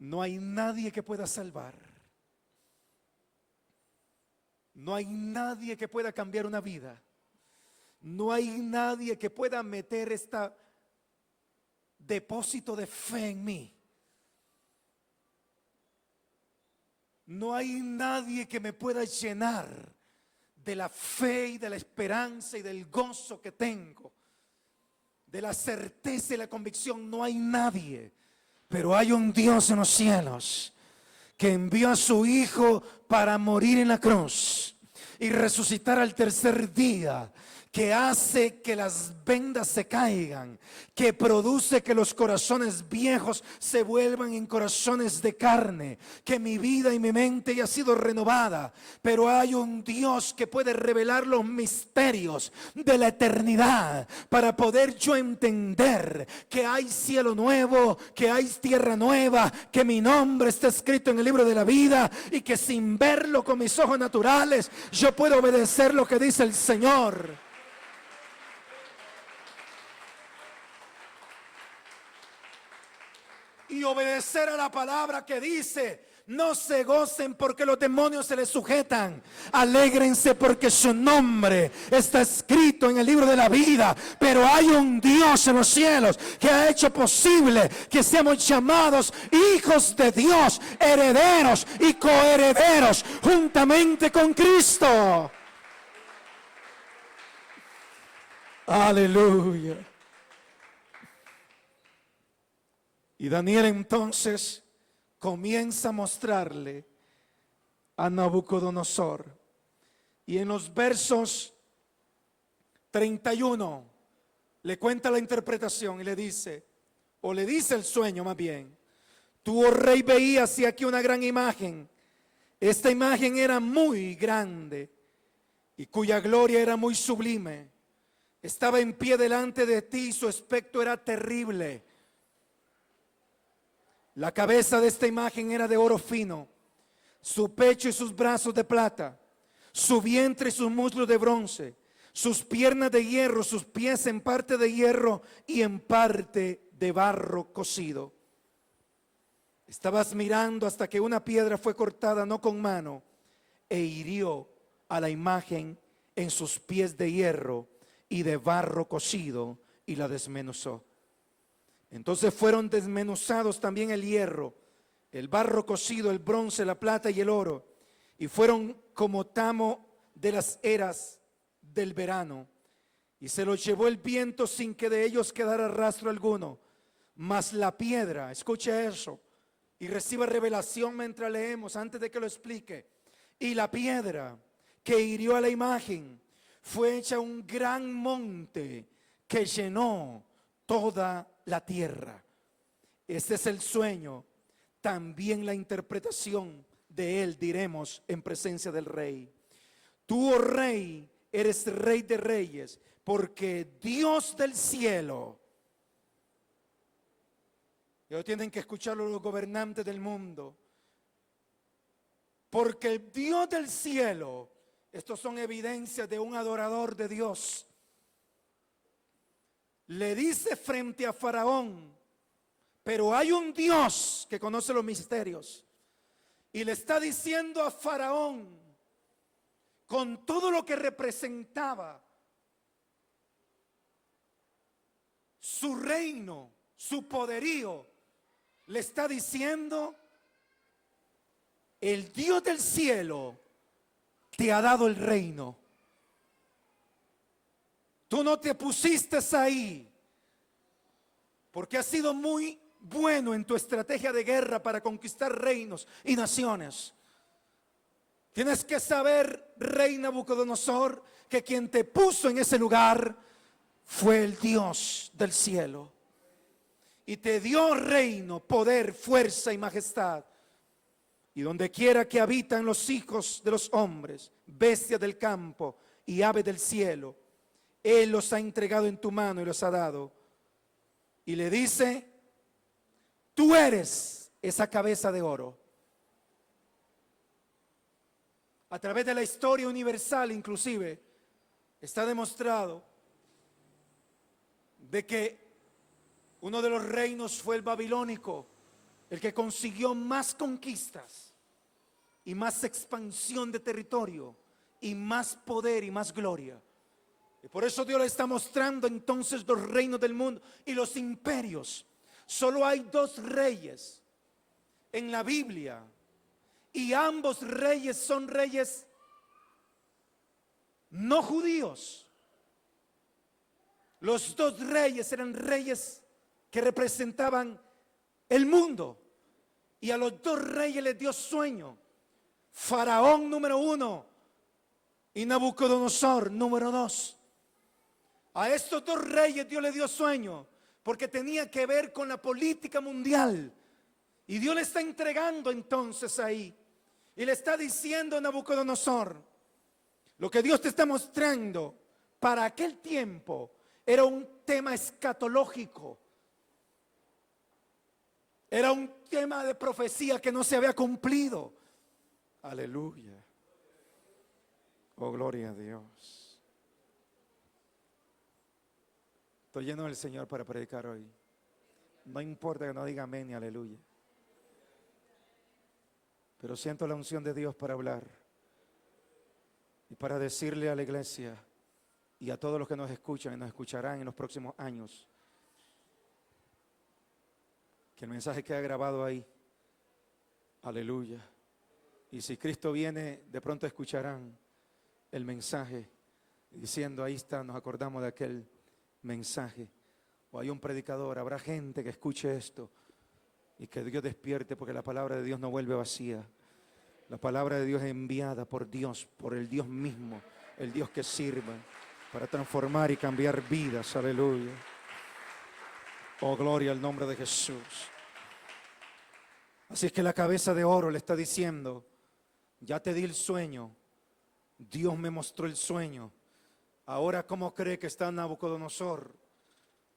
no hay nadie que pueda salvar, no hay nadie que pueda cambiar una vida, no hay nadie que pueda meter este depósito de fe en mí. No hay nadie que me pueda llenar de la fe y de la esperanza y del gozo que tengo, de la certeza y la convicción. No hay nadie, pero hay un Dios en los cielos que envió a su Hijo para morir en la cruz y resucitar al tercer día, que hace que las vendas se caigan, que produce que los corazones viejos se vuelvan en corazones de carne, que mi vida y mi mente ya ha sido renovada. Pero hay un Dios que puede revelar los misterios de la eternidad para poder yo entender que hay cielo nuevo, que hay tierra nueva, que mi nombre está escrito en el libro de la vida, y que sin verlo con mis ojos naturales yo puedo obedecer lo que dice el Señor. Y obedecer a la palabra que dice: no se gocen porque los demonios se les sujetan, alégrense porque su nombre está escrito en el libro de la vida. Pero hay un Dios en los cielos que ha hecho posible que seamos llamados hijos de Dios, herederos y coherederos juntamente con Cristo. Aleluya. Y Daniel entonces comienza a mostrarle a Nabucodonosor. Y en los versos 31 le cuenta la interpretación y le dice, o le dice el sueño más bien: tú, oh rey, veías y aquí una gran imagen. Esta imagen era muy grande y cuya gloria era muy sublime. Estaba en pie delante de ti y su aspecto era terrible. La cabeza de esta imagen era de oro fino, su pecho y sus brazos de plata, su vientre y sus muslos de bronce, sus piernas de hierro, sus pies en parte de hierro y en parte de barro cocido. Estabas mirando hasta que una piedra fue cortada no con mano e hirió a la imagen en sus pies de hierro y de barro cocido y la desmenuzó. Entonces fueron desmenuzados también el hierro, el barro cocido, el bronce, la plata y el oro, y fueron como tamo de las eras del verano, y se los llevó el viento sin que de ellos quedara rastro alguno. Mas la piedra, escuche eso, y reciba revelación mientras leemos, antes de que lo explique. Y la piedra que hirió a la imagen fue hecha un gran monte que llenó toda la tierra. Este es el sueño, también la interpretación de él diremos en presencia del rey. Tú, oh rey, eres rey de reyes, porque Dios del cielo, y hoy tienen que escucharlo los gobernantes del mundo, porque el Dios del cielo, estos son evidencias de un adorador de Dios, le dice frente a Faraón, pero hay un Dios que conoce los misterios, y le está diciendo a Faraón, con todo lo que representaba su reino, su poderío, le está diciendo: el Dios del cielo te ha dado el reino. Tú no te pusiste ahí porque has sido muy bueno en tu estrategia de guerra para conquistar reinos y naciones. Tienes que saber, rey Nabucodonosor, que quien te puso en ese lugar fue el Dios del cielo. Y te dio reino, poder, fuerza y majestad. Y donde quiera que habitan los hijos de los hombres, bestias del campo y aves del cielo, Él los ha entregado en tu mano y los ha dado. Y le dice: tú eres esa cabeza de oro. A través de la historia universal inclusive está demostrado de que uno de los reinos fue el babilónico, el que consiguió más conquistas y más expansión de territorio y más poder y más gloria. Y por eso Dios le está mostrando entonces los reinos del mundo y los imperios. Solo hay dos reyes en la Biblia y ambos reyes son reyes no judíos. Los dos reyes eran reyes que representaban el mundo, y a los dos reyes les dio sueño: Faraón número 1 y Nabucodonosor número 2. A estos dos reyes Dios les dio sueño porque tenía que ver con la política mundial, y Dios le está entregando entonces ahí y le está diciendo a Nabucodonosor: lo que Dios te está mostrando para aquel tiempo era un tema escatológico. Era un tema de profecía que no se había cumplido. Aleluya. Oh, gloria a Dios. Estoy lleno del Señor para predicar hoy. No importa que no diga amén ni aleluya. Pero siento la unción de Dios para hablar y para decirle a la iglesia y a todos los que nos escuchan y nos escucharán en los próximos años, que el mensaje queda grabado ahí. Aleluya. Y si Cristo viene, de pronto escucharán el mensaje diciendo: ahí está, nos acordamos de aquel mensaje. O hay un predicador, habrá gente que escuche esto y que Dios despierte, porque la palabra de Dios no vuelve vacía. La palabra de Dios es enviada por Dios, por el Dios mismo, el Dios que sirve para transformar y cambiar vidas. Aleluya. Oh, gloria al nombre de Jesús. Así es que la cabeza de oro le está diciendo: ya te di el sueño, Dios me mostró el sueño. Ahora, ¿cómo cree que está Nabucodonosor?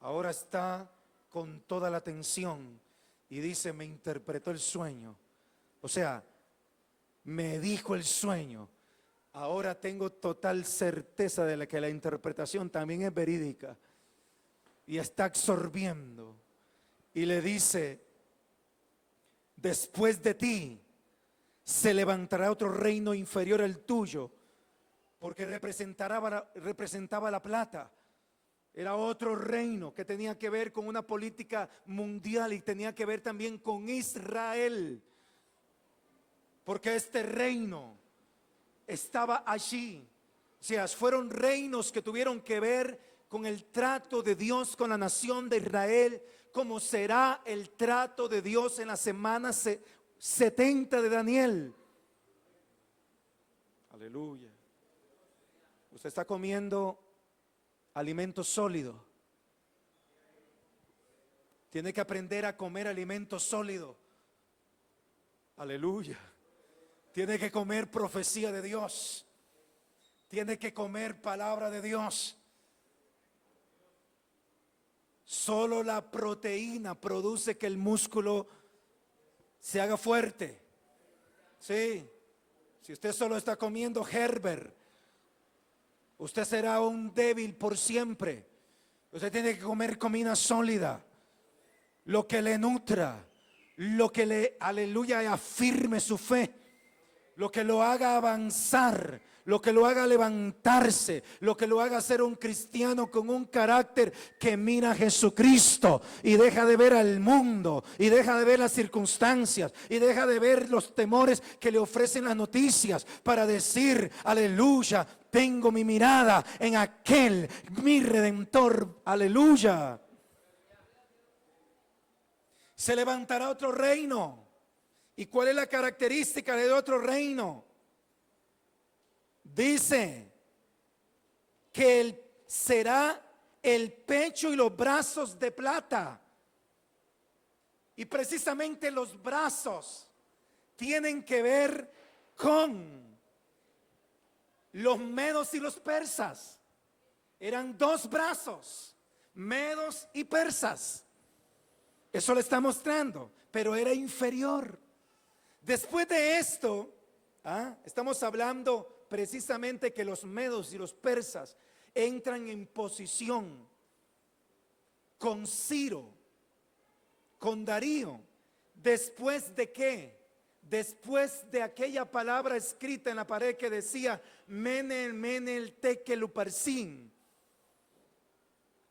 Ahora está con toda la atención y dice: me interpretó el sueño. O sea, me dijo el sueño. Ahora tengo total certeza de que la interpretación también es verídica. Y está absorbiendo. Y le dice: después de ti se levantará otro reino inferior al tuyo, porque representaba la plata. Era otro reino que tenía que ver con una política mundial y tenía que ver también con Israel, porque este reino estaba allí. O sea, fueron reinos que tuvieron que ver con el trato de Dios con la nación de Israel, como será el trato de Dios en la semana 70 de Daniel. Aleluya. Usted está comiendo alimento sólido. Tiene que aprender a comer alimento sólido. Aleluya. Tiene que comer profecía de Dios. Tiene que comer palabra de Dios. Solo la proteína produce que el músculo se haga fuerte. Sí. Si usted solo está comiendo Gerber, usted será un débil por siempre. Usted tiene que comer comida sólida, lo que le nutra, lo que le, aleluya, afirme su fe, lo que lo haga avanzar, lo que lo haga levantarse, lo que lo haga ser un cristiano con un carácter que mira a Jesucristo y deja de ver al mundo y deja de ver las circunstancias y deja de ver los temores que le ofrecen las noticias para decir, aleluya, tengo mi mirada en aquel, mi Redentor, aleluya. Se levantará otro reino. ¿Y cuál es la característica de otro reino? Dice que será el pecho y los brazos de plata. Y precisamente los brazos tienen que ver con los medos y los persas. Eran dos brazos, medos y persas. Eso le está mostrando, pero era inferior. Después de esto, estamos hablando precisamente que los medos y los persas entran en posición con Ciro, con Darío. ¿Después de qué? Después de aquella palabra escrita en la pared que decía Menel, Menel, Tekel, Uparsin,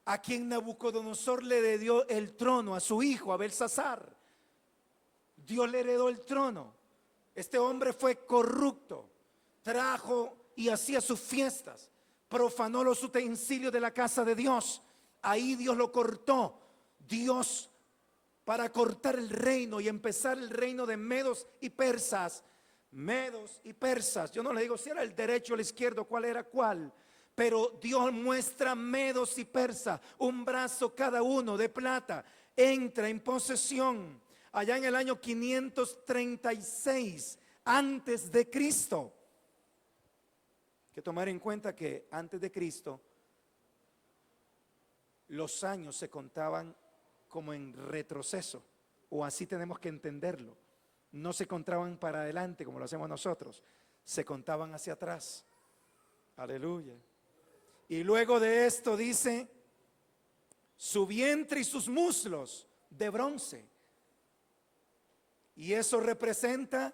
a quien Nabucodonosor le dio el trono a su hijo, a Belsasar. Dios le heredó el trono. Este hombre fue corrupto, trajo y hacía sus fiestas, profanó los utensilios de la casa de Dios. Ahí Dios lo cortó. Dios, para cortar el reino y empezar el reino de medos y persas. Medos y persas, yo no le digo si era el derecho o el izquierdo, cuál era cuál, pero Dios muestra medos y persas, un brazo cada uno de plata, entra en posesión allá en el año 536 antes de Cristo. Hay que tomar en cuenta que antes de Cristo los años se contaban como en retroceso, o así tenemos que entenderlo. No se contaban para adelante como lo hacemos nosotros, se contaban hacia atrás. Aleluya. Y luego de esto dice, su vientre y sus muslos de bronce. Y eso representa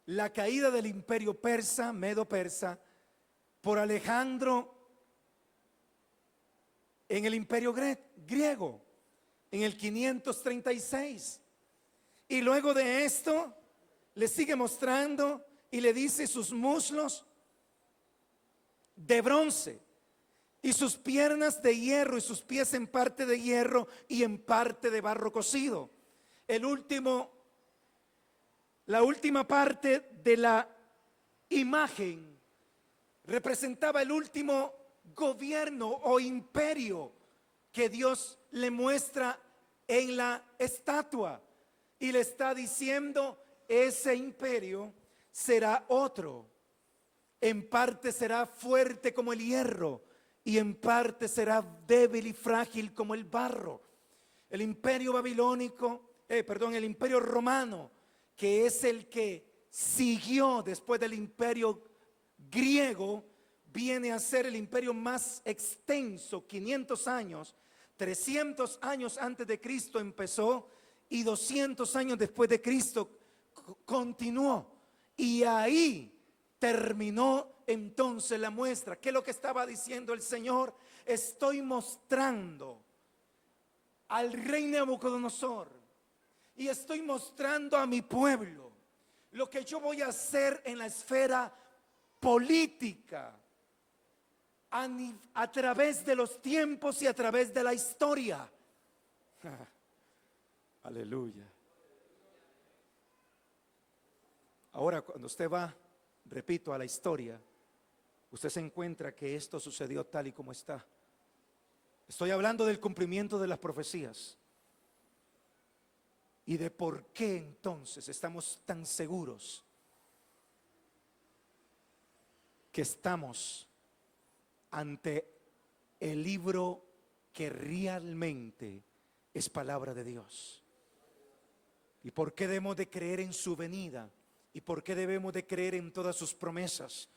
la caída del imperio persa, medo-persa, por Alejandro en el imperio griego, en el 536. Y luego de esto, le sigue mostrando y le dice sus muslos de bronce y sus piernas de hierro y sus pies en parte de hierro y en parte de barro cocido. La última parte de la imagen representaba el último gobierno o imperio que Dios le muestra en la estatua y le está diciendo, ese imperio será otro, en parte será fuerte como el hierro y en parte será débil y frágil como el barro. El imperio babilónico, el imperio romano, que es el que siguió después del imperio griego, viene a ser el imperio más extenso, 500 años, 300 años antes de Cristo empezó y 200 años después de Cristo continuó. Y ahí terminó entonces la muestra. ¿Qué es lo que estaba diciendo el Señor? Estoy mostrando al rey Nabucodonosor y estoy mostrando a mi pueblo lo que yo voy a hacer en la esfera política, a través de los tiempos y a través de la historia. Aleluya. Ahora, cuando usted va, repito, a la historia, usted se encuentra que esto sucedió tal y como está. Estoy hablando del cumplimiento de las profecías y de por qué entonces estamos tan seguros que estamos ante el libro que realmente es palabra de Dios. ¿Y por qué debemos de creer en su venida? ¿Y por qué debemos de creer en todas sus promesas?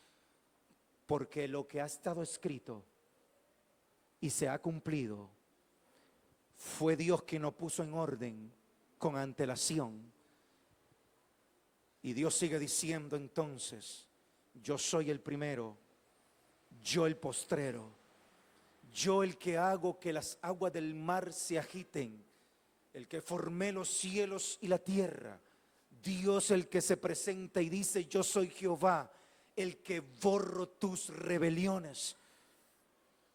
Porque lo que ha estado escrito y se ha cumplido fue Dios quien lo puso en orden con antelación. Y Dios sigue diciendo entonces: yo soy el primero, yo el postrero, yo el que hago que las aguas del mar se agiten, el que formé los cielos y la tierra. Dios el que se presenta y dice: yo soy Jehová, el que borro tus rebeliones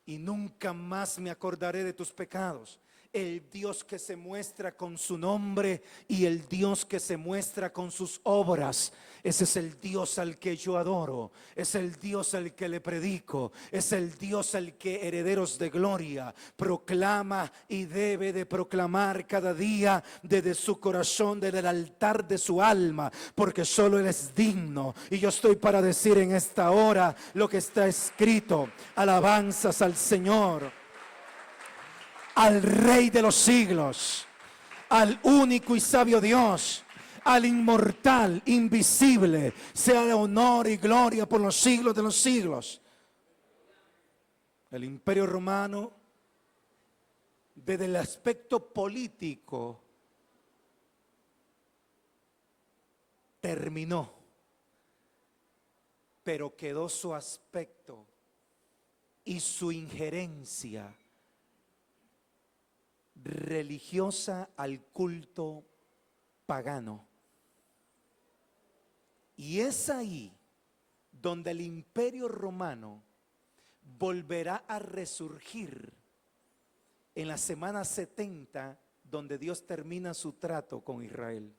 y nunca más me acordaré de tus pecados. El Dios que se muestra con su nombre y el Dios que se muestra con sus obras. Ese es el Dios al que yo adoro, es el Dios al que le predico, es el Dios al que herederos de gloria proclama y debe de proclamar cada día desde su corazón, desde el altar de su alma, porque solo Él es digno. Y yo estoy para decir en esta hora lo que está escrito: alabanzas al Señor, al Rey de los siglos, al único y sabio Dios, al inmortal, invisible, sea honor y gloria por los siglos de los siglos. El Imperio Romano, desde el aspecto político, terminó, pero quedó su aspecto y su injerencia religiosa al culto pagano. Y es ahí donde el Imperio Romano volverá a resurgir en la semana 70, donde Dios termina su trato con Israel.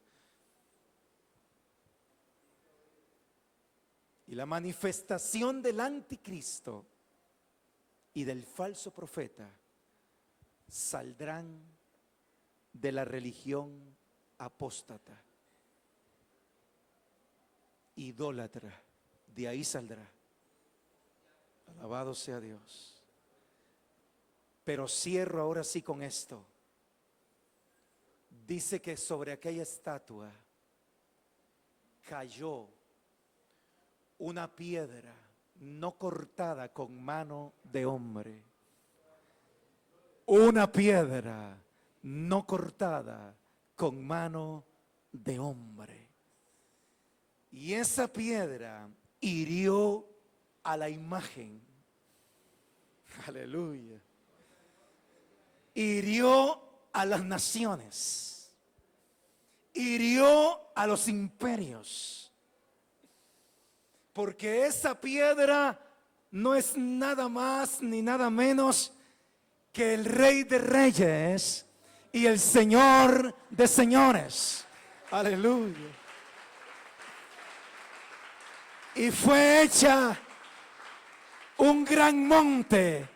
Y la manifestación del anticristo y del falso profeta saldrán de la religión apóstata, idólatra. De ahí saldrá. Alabado sea Dios. Pero cierro ahora sí con esto. Dice que sobre aquella estatua cayó una piedra no cortada con mano de hombre. Una piedra no cortada con mano de hombre. Y esa piedra hirió a la imagen. Aleluya. Hirió a las naciones. Hirió a los imperios. Porque esa piedra no es nada más ni nada menos que el Rey de Reyes y el Señor de Señores. Aleluya. Y fue hecha un gran monte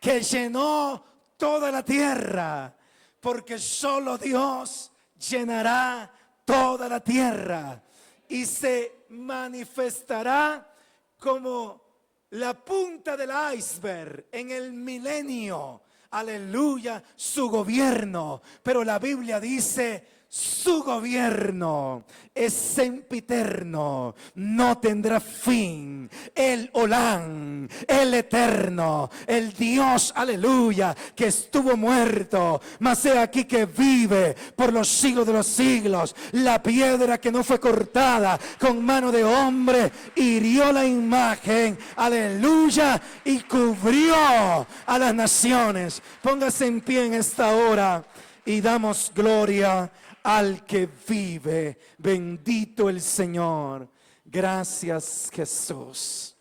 que llenó toda la tierra, porque solo Dios llenará toda la tierra y se manifestará como la punta del iceberg en el milenio. Aleluya, su gobierno. Pero la Biblia dice: Su gobierno es sempiterno, no tendrá fin. El Olán, el eterno, el Dios, aleluya, que estuvo muerto, mas he aquí que vive por los siglos de los siglos. La piedra que no fue cortada con mano de hombre hirió la imagen, aleluya, y cubrió a las naciones. Póngase en pie en esta hora y damos gloria al que vive. Bendito el Señor. Gracias, Jesús.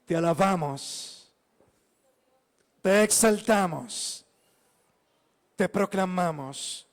Te alabamos, te exaltamos, te proclamamos.